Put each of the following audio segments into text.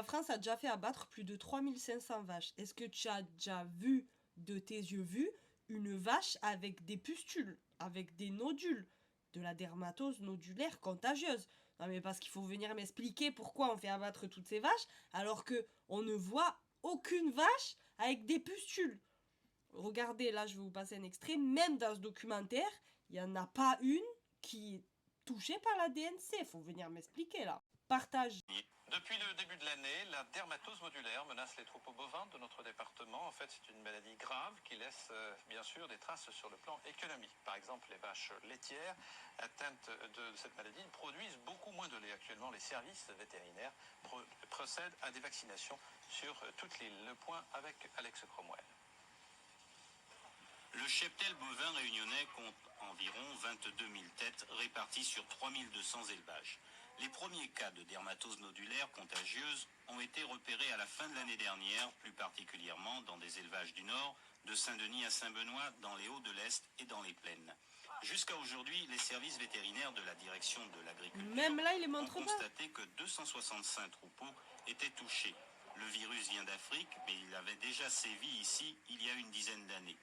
La France a déjà fait abattre plus de 3500 vaches. Est-ce que tu as déjà vu, de tes yeux vus, une vache avec des pustules, avec des nodules, de la dermatose nodulaire contagieuse? Non mais parce qu'il faut venir m'expliquer pourquoi on fait abattre toutes ces vaches alors que on ne voit aucune vache avec des pustules. Regardez, là je vais vous passer un extrait, même dans ce documentaire, il n'y en a pas une qui est touchée par la DNC. Faut venir m'expliquer là. Partage. Depuis le début de l'année, la dermatose modulaire menace les troupeaux bovins de notre département. En fait, c'est une maladie grave qui laisse bien sûr des traces sur le plan économique. Par exemple, les vaches laitières atteintes de cette maladie produisent beaucoup moins de lait. Actuellement, les services vétérinaires procèdent à des vaccinations sur toute l'île. Le point avec Alex Cromwell. Le cheptel bovin réunionnais compte environ 22 000 têtes réparties sur 3 200 élevages. Les premiers cas de dermatose nodulaire contagieuse ont été repérés à la fin de l'année dernière, plus particulièrement dans des élevages du Nord, de Saint-Denis à Saint-Benoît, dans les Hauts-de-l'Est et dans les plaines. Jusqu'à aujourd'hui, les services vétérinaires de la direction de l'agriculture Même là, il les ont montre pas. constaté que 265 troupeaux étaient touchés. Le virus vient d'Afrique, mais il avait déjà sévi ici il y a une dizaine d'années.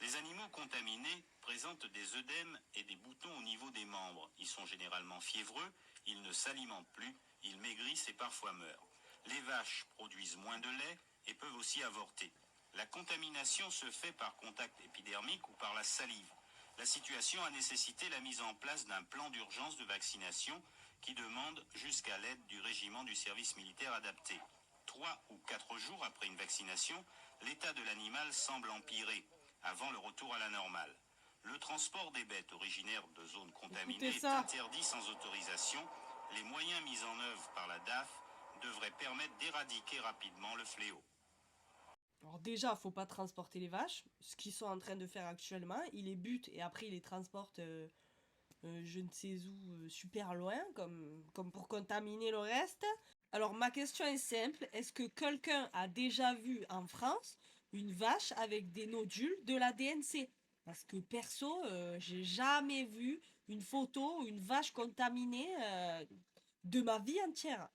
Les animaux contaminés présentent des œdèmes et des boutons au niveau des membres. Ils sont généralement fiévreux, ils ne s'alimentent plus, ils maigrissent et parfois meurent. Les vaches produisent moins de lait et peuvent aussi avorter. La contamination se fait par contact épidermique ou par la salive. La situation a nécessité la mise en place d'un plan d'urgence de vaccination qui demande jusqu'à l'aide du régiment du service militaire adapté. 3 ou 4 jours après une vaccination, l'état de l'animal semble empirer avant le retour à la normale. Le transport des bêtes originaires de zones contaminées est interdit sans autorisation. Les moyens mis en œuvre par la DAF devraient permettre d'éradiquer rapidement le fléau. Alors déjà, faut pas transporter les vaches, ce qu'ils sont en train de faire actuellement. Ils les butent et après ils les transportent je ne sais où, super loin, comme pour contaminer le reste. Alors ma question est simple, est-ce que quelqu'un a déjà vu en France une vache avec des nodules de la DNC? Parce que perso, j'ai jamais vu une photo, une vache contaminée de ma vie entière.